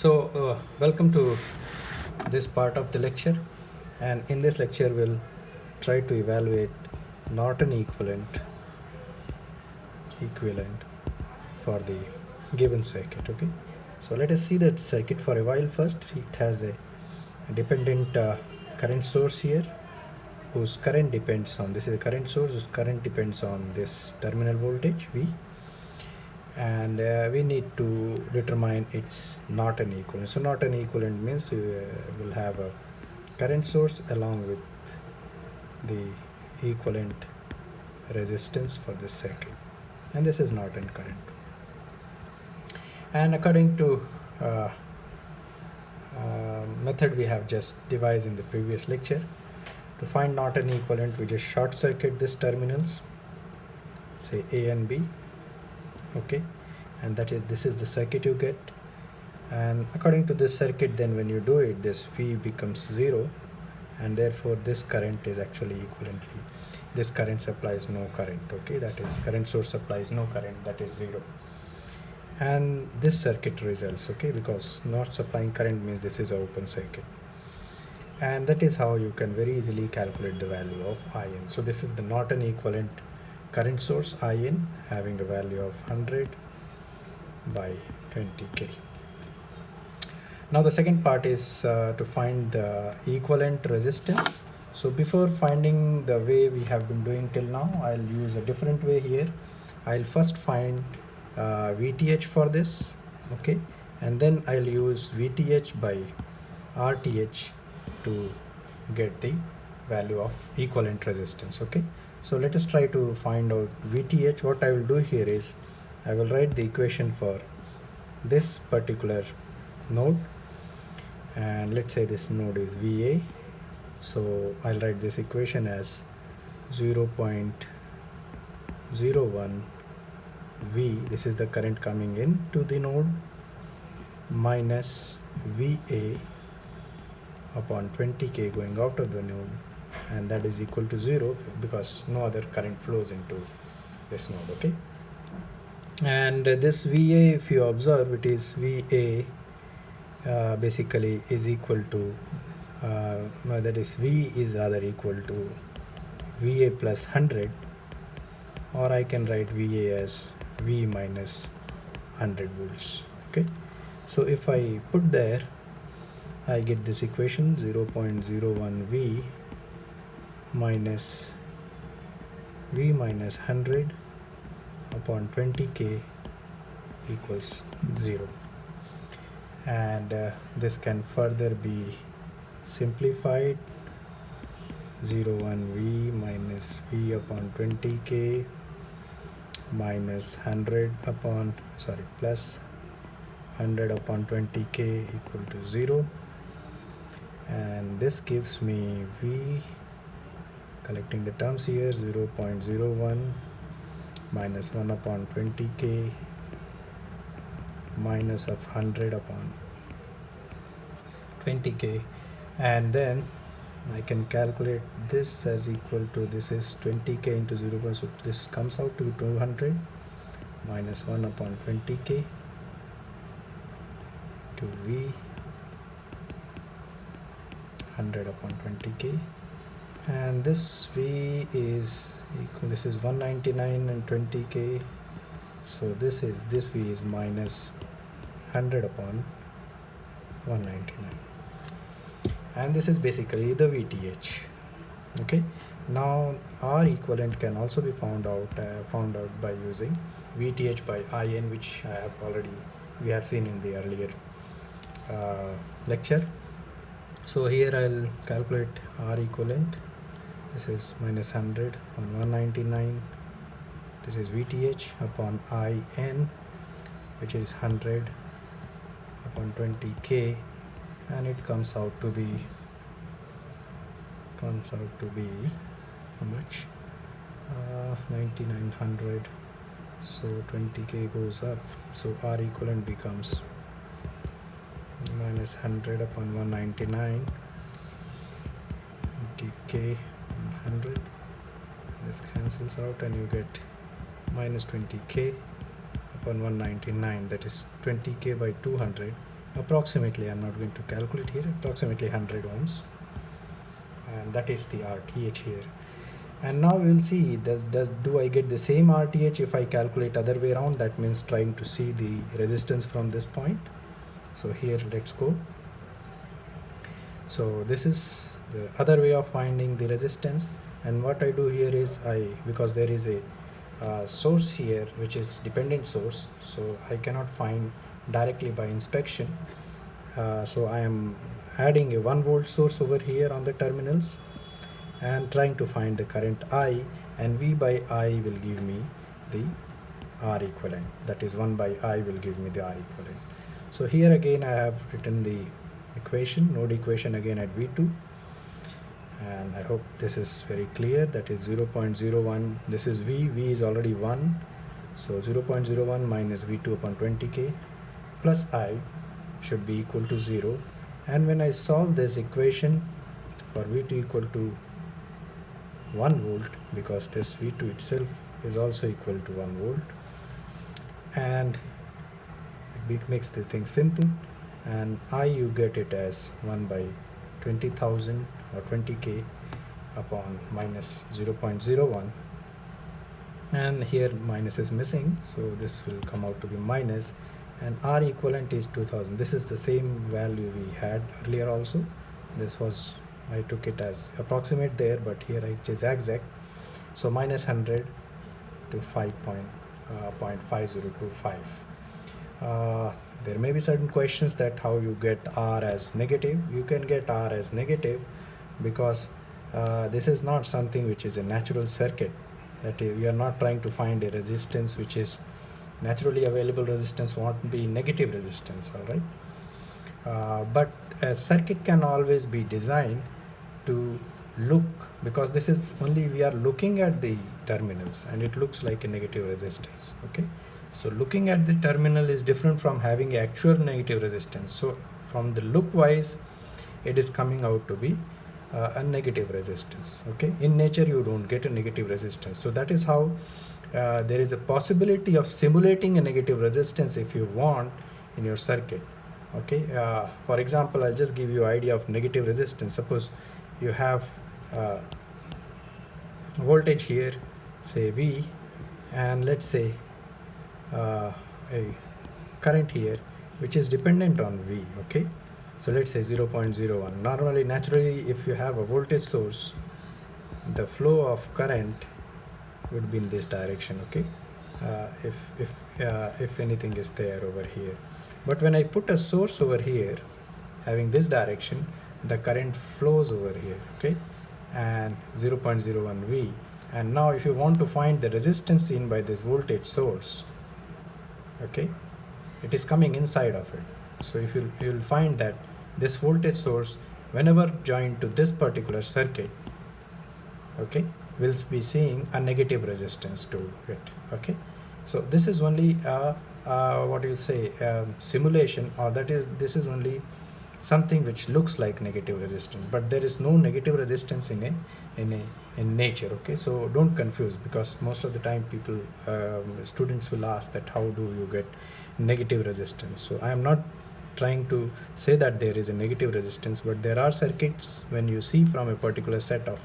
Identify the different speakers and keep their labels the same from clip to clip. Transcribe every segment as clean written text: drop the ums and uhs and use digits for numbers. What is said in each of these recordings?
Speaker 1: Welcome to this part of the lecture, and in this lecture we'll try to evaluate Norton equivalent for the given circuit. Okay, so let us see that circuit for a while. First, it has a dependent current source here, whose current depends on, this is a current source whose current depends on this terminal voltage V, and we need to determine its Norton equivalent. So Norton equivalent means we'll have a current source along with the equivalent resistance for this circuit, and this is Norton current. And according to method we have just devised in the previous lecture, to find Norton equivalent we just short circuit these terminals, say A and B. Okay, and this is the circuit you get, and according to this circuit, then when you do it, this V becomes 0, and therefore this current is actually equivalently, this current supplies no current. Okay, that is current source supplies no current, that is 0, and this circuit results. Okay, because not supplying current means this is an open circuit, and that is how you can very easily calculate the value of IN. So this is the Norton equivalent current source IN having a value of 100 by 20k. Now the second part is to find the equivalent resistance. So before finding the way we have been doing till now, I'll use a different way here. I'll first find VTH for this, okay, and then I'll use VTH by RTH to get the value of equivalent resistance. Okay, so let us try to find out VTH. What I will do here is I will write the equation for this particular node, and let's say this node is VA. So I'll write this equation as 0.01 V, this is the current coming in to the node, minus VA upon 20k going out of the node, and that is equal to 0 because no other current flows into this node. Okay, and this VA, if you observe, it is VA basically is equal to that is V is rather equal to VA plus 100, or I can write VA as V minus 100 volts. Okay, so if I put there, I get this equation 0.01 V minus V minus 100 upon 20k equals 0, and this can further be simplified. 01 V minus V upon 20k minus 100 upon plus 100 upon 20k equal to 0, and this gives me V, collecting the terms here, 0.01 minus 1 upon 20k minus of 100 upon 20k, and then I can calculate this as equal to, this is 20k into 0, so this comes out to be 200 minus 1 upon 20k to V 100 upon 20k, and this V is equal, this is 199 and 20k, so this V is minus 100 upon 199, and this is basically the VTH. Okay, now R equivalent can also be found out by using VTH by IN, which we have seen in the earlier lecture. So here I'll calculate R equivalent. This is minus 100 upon 199. This is VTH upon IN, which is 100 upon 20k, and it comes out to be how much? 9900. So 20k goes up, so R equivalent becomes minus 100 upon 199, 20k 100, this cancels out and you get minus 20k upon 199, that is 20k by 200, approximately, I'm not going to calculate here, approximately 100 ohms, and that is the RTH here. And now we will see, do I get the same RTH if I calculate other way around? That means trying to see the resistance from this point. So here, let's go. So this is the other way of finding the resistance, and what I do here is, because there is a source here which is dependent source, so I cannot find directly by inspection. So I am adding a 1 volt source over here on the terminals and trying to find the current I, and V by I will give me the R equivalent. That is 1 by I will give me the R equivalent. So here again I have written the equation, node equation again at V2, and I hope this is very clear. That is 0.01, this is V is already 1, so 0.01 minus V2 upon 20k plus I should be equal to 0. And when I solve this equation for V2 equal to 1 volt, because this V2 itself is also equal to 1 volt, and it makes the thing simple, and I you get it as 1 by 20,000 or 20k upon minus 0.01, and here minus is missing, so this will come out to be minus, and R equivalent is 2000. This is the same value we had earlier also. This was, I took it as approximate there, but here it is exact. So minus 100 to 5.5025. There may be certain questions that how you get R as negative. You can get R as negative because this is not something which is a natural circuit. That is, you are not trying to find a resistance which is naturally available. Resistance won't be negative resistance, all right? But a circuit can always be designed to look, because this is only we are looking at the terminals and it looks like a negative resistance, okay? So looking at the terminal is different from having actual negative resistance. So from the look wise, it is coming out to be a negative resistance, okay? In nature you don't get a negative resistance. So that is how there is a possibility of simulating a negative resistance if you want in your circuit, okay? For example, I'll just give you an idea of negative resistance. Suppose you have voltage here, say V, and let's say a current here which is dependent on V, okay? So let's say 0.01. Naturally, if you have a voltage source, the flow of current would be in this direction, okay? If anything is there over here. But when I put a source over here having this direction, the current flows over here, okay? And 0.01 V. And now if you want to find the resistance seen by this voltage source, okay, it is coming inside of it. So if you'll find that this voltage source, whenever joined to this particular circuit, okay, will be seeing a negative resistance to it, okay? So this is only what do you say, simulation, or this is only something which looks like negative resistance, but there is no negative resistance in nature, okay? So don't confuse, because most of the time people students will ask that how do you get negative resistance. So I am not trying to say that there is a negative resistance, but there are circuits when you see from a particular set of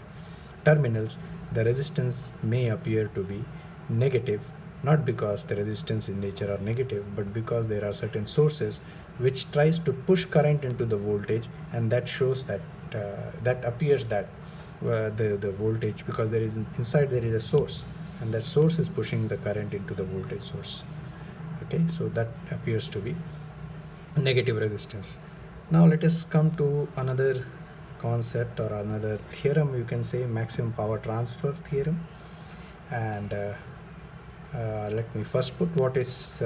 Speaker 1: terminals, the resistance may appear to be negative, not because the resistance in nature are negative, but because there are certain sources which tries to push current into the voltage, and that shows that that appears that the voltage, because there is inside there is a source, and that source is pushing the current into the voltage source, okay? So that appears to be negative resistance. Now let us come to another concept or another theorem, you can say, maximum power transfer theorem. And let me first put what is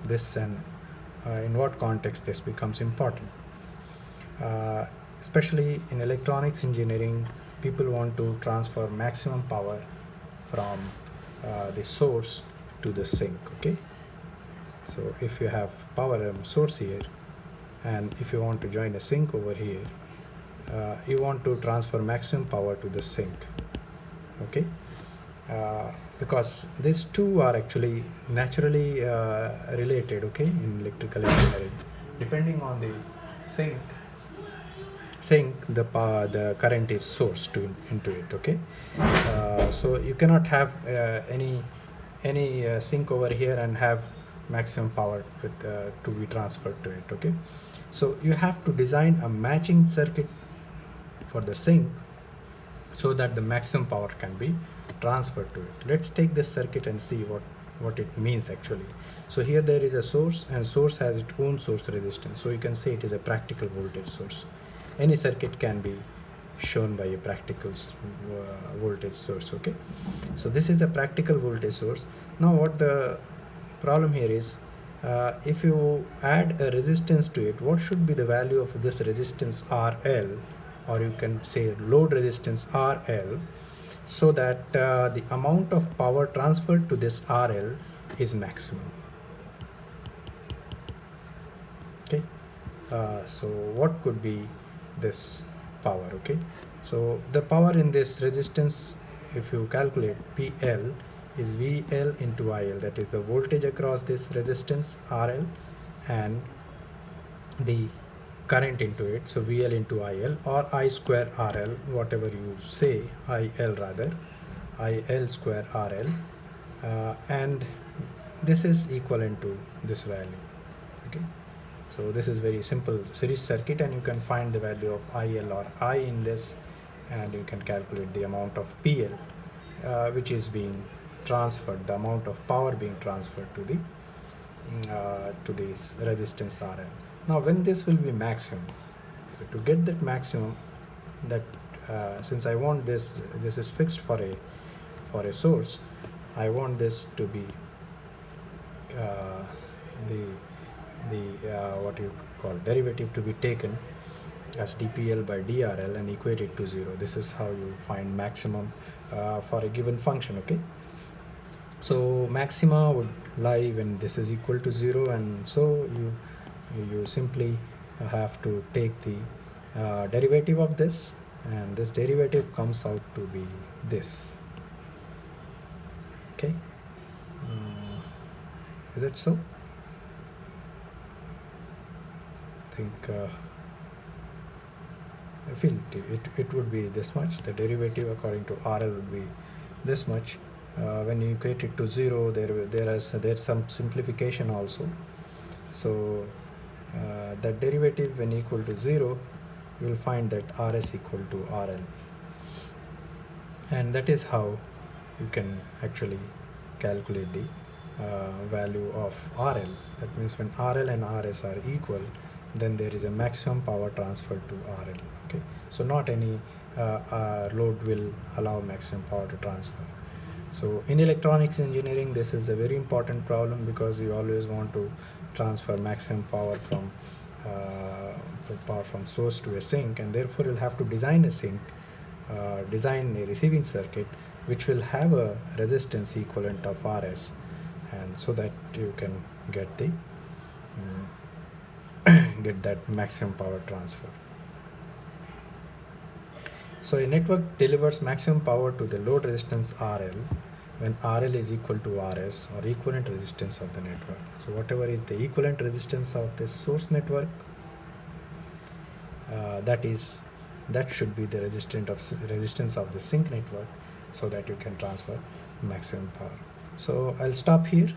Speaker 1: this and in what context this becomes important. Especially in electronics engineering, people want to transfer maximum power from the source to the sink, okay? So if you have power source here, and if you want to join a sink over here, you want to transfer maximum power to the sink, okay? Because these two are actually naturally related, okay, in electrical engineering. depending on the sink, the current is sourced into it. Okay, so you cannot have any sink over here and have maximum power with to be transferred to it. Okay, so you have to design a matching circuit for the sink so that the maximum power can be transferred to it. Let's take this circuit and see what it means actually. So here there is a source, and source has its own source resistance, so you can say it is a practical voltage source. Any circuit can be shown by a practical voltage source. Okay, so this is a practical voltage source. Now what the problem here is, if you add a resistance to it, what should be the value of this resistance RL, or you can say load resistance RL, so that the amount of power transferred to this RL is maximum. Okay, so what could be this power? Okay, so the power in this resistance, if you calculate, PL is VL into IL, that is the voltage across this resistance RL, and the current into it, so VL into IL, or I square RL, whatever you say, IL rather, IL square RL, and this is equivalent to this value. Okay, so this is very simple series circuit, and you can find the value of IL or I in this, and you can calculate the amount of PL which is being transferred, the amount of power being transferred to the to this resistance RL. Now when this will be maximum, so to get that maximum, that since I want this is fixed for a source, I want this to be the what you call derivative to be taken as dPL by dRL and equate it to 0. This is how you find maximum for a given function. Okay, so maxima would lie when this is equal to 0, and so you simply have to take the derivative of this, and this derivative comes out to be this. Okay, is it so? I think I feel it would be this much. The derivative according to RL would be this much. When you equate it to 0, there's some simplification also. So that derivative when equal to 0, you will find that RS equal to RL, and that is how you can actually calculate the value of RL. That means when RL and RS are equal, then there is a maximum power transferred to RL. Okay, so not any load will allow maximum power to transfer. So in electronics engineering, this is a very important problem, because you always want to transfer maximum power from source to a sink, and therefore you'll have to design a sink, design a receiving circuit which will have a resistance equivalent of RS, and so that you can get the get that maximum power transfer. So a network delivers maximum power to the load resistance RL when RL is equal to RS, or equivalent resistance of the network. So whatever is the equivalent resistance of this source network, that should be the resistance of the sink network, so that you can transfer maximum power. So I'll stop here.